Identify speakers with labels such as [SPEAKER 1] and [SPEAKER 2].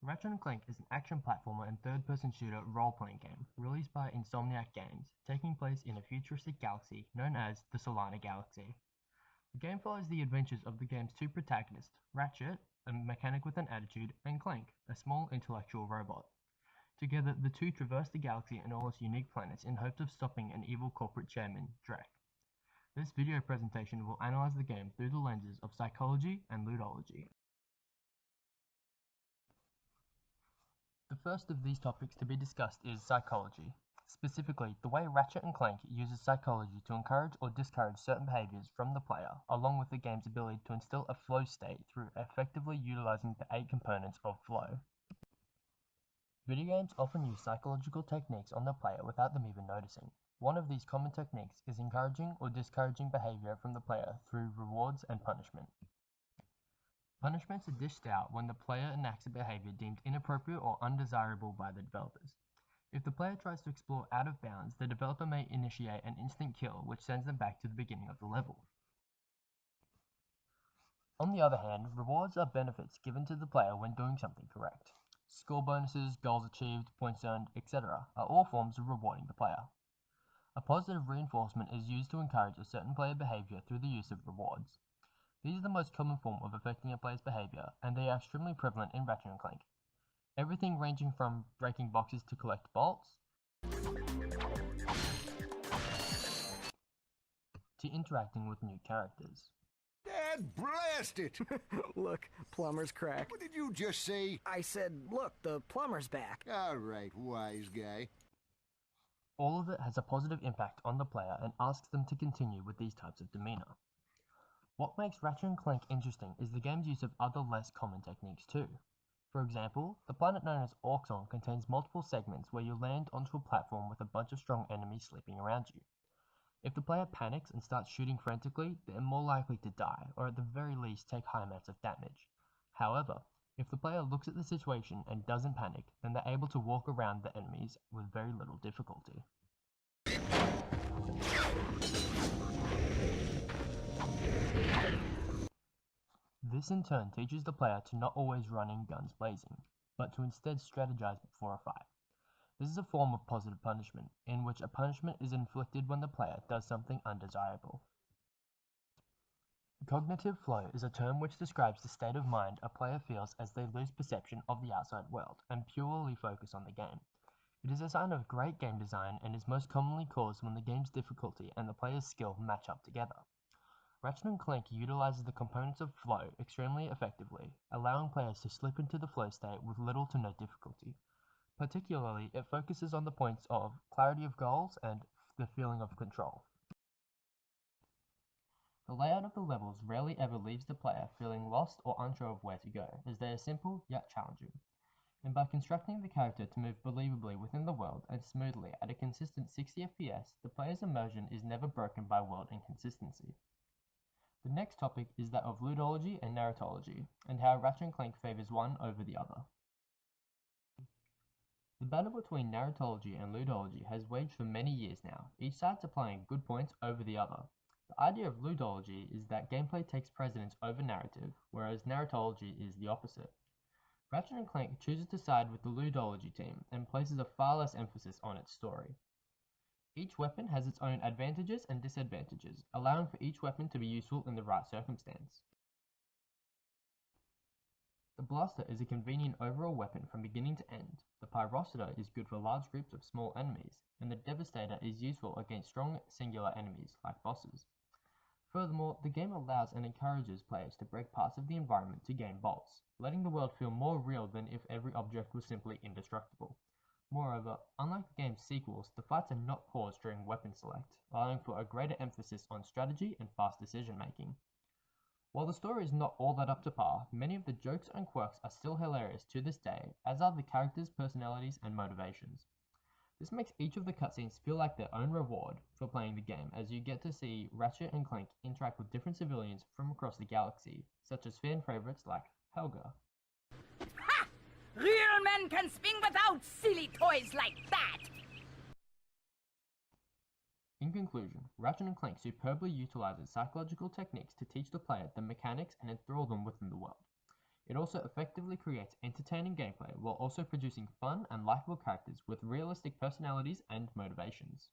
[SPEAKER 1] Ratchet & Clank is an action platformer and third-person shooter role-playing game released by Insomniac Games, taking place in a futuristic galaxy known as the Solana Galaxy. The game follows the adventures of the game's two protagonists, Ratchet, a mechanic with an attitude, and Clank, a small intellectual robot. Together, the two traverse the galaxy and all its unique planets in hopes of stopping an evil corporate chairman, Drek. This video presentation will analyze the game through the lenses of psychology and ludology. The first of these topics to be discussed is psychology. Specifically, the way Ratchet & Clank uses psychology to encourage or discourage certain behaviors from the player, along with the game's ability to instill a flow state through effectively utilizing the 8 components of flow. Video games often use psychological techniques on the player without them even noticing. One of these common techniques is encouraging or discouraging behavior from the player through rewards and punishment. Punishments are dished out when the player enacts a behavior deemed inappropriate or undesirable by the developers. If the player tries to explore out of bounds, the developer may initiate an instant kill, which sends them back to the beginning of the level. On the other hand, rewards are benefits given to the player when doing something correct. Score bonuses, goals achieved, points earned, etc. are all forms of rewarding the player. A positive reinforcement is used to encourage a certain player behavior through the use of rewards. These are the most common form of affecting a player's behavior, and they are extremely prevalent in Ratchet & Clank. Everything ranging from breaking boxes to collect bolts, to interacting with new characters.
[SPEAKER 2] Dad blast it!
[SPEAKER 3] Look, plumber's crack.
[SPEAKER 2] What did you just say?
[SPEAKER 3] I said, look, the plumber's back.
[SPEAKER 2] All right, wise guy.
[SPEAKER 1] All of it has a positive impact on the player and asks them to continue with these types of demeanor. What makes Ratchet & Clank interesting is the game's use of other less common techniques too. For example, the planet known as Auxon contains multiple segments where you land onto a platform with a bunch of strong enemies sleeping around you. If the player panics and starts shooting frantically, they are more likely to die, or at the very least take high amounts of damage. However, if the player looks at the situation and doesn't panic, then they're able to walk around the enemies with very little difficulty. This in turn teaches the player to not always run in guns blazing, but to instead strategize before a fight. This is a form of positive punishment, in which a punishment is inflicted when the player does something undesirable. Cognitive flow is a term which describes the state of mind a player feels as they lose perception of the outside world and purely focus on the game. It is a sign of great game design and is most commonly caused when the game's difficulty and the player's skill match up together. Ratchet & Clank utilizes the components of flow extremely effectively, allowing players to slip into the flow state with little to no difficulty. Particularly, it focuses on the points of clarity of goals and the feeling of control. The layout of the levels rarely ever leaves the player feeling lost or unsure of where to go, as they are simple yet challenging. And by constructing the character to move believably within the world and smoothly at a consistent 60 FPS, the player's immersion is never broken by world inconsistency. The next topic is that of ludology and narratology, and how Ratchet & Clank favors one over the other. The battle between narratology and ludology has waged for many years now, each side supplying good points over the other. The idea of ludology is that gameplay takes precedence over narrative, whereas narratology is the opposite. Ratchet & Clank chooses to side with the ludology team and places a far less emphasis on its story. Each weapon has its own advantages and disadvantages, allowing for each weapon to be useful in the right circumstance. The blaster is a convenient overall weapon from beginning to end, the pyrocitor is good for large groups of small enemies, and the devastator is useful against strong singular enemies, like bosses. Furthermore, the game allows and encourages players to break parts of the environment to gain bolts, letting the world feel more real than if every object was simply indestructible. Moreover, unlike the game's sequels, the fights are not paused during weapon select, allowing for a greater emphasis on strategy and fast decision making. While the story is not all that up to par, many of the jokes and quirks are still hilarious to this day, as are the characters' personalities and motivations. This makes each of the cutscenes feel like their own reward for playing the game, as you get to see Ratchet and Clank interact with different civilians from across the galaxy, such as fan favorites like Helga.
[SPEAKER 4] Ha! Real men can swing without silly toys like that!
[SPEAKER 1] In conclusion, Ratchet & Clank superbly utilizes psychological techniques to teach the player the mechanics and enthrall them within the world. It also effectively creates entertaining gameplay while also producing fun and likable characters with realistic personalities and motivations.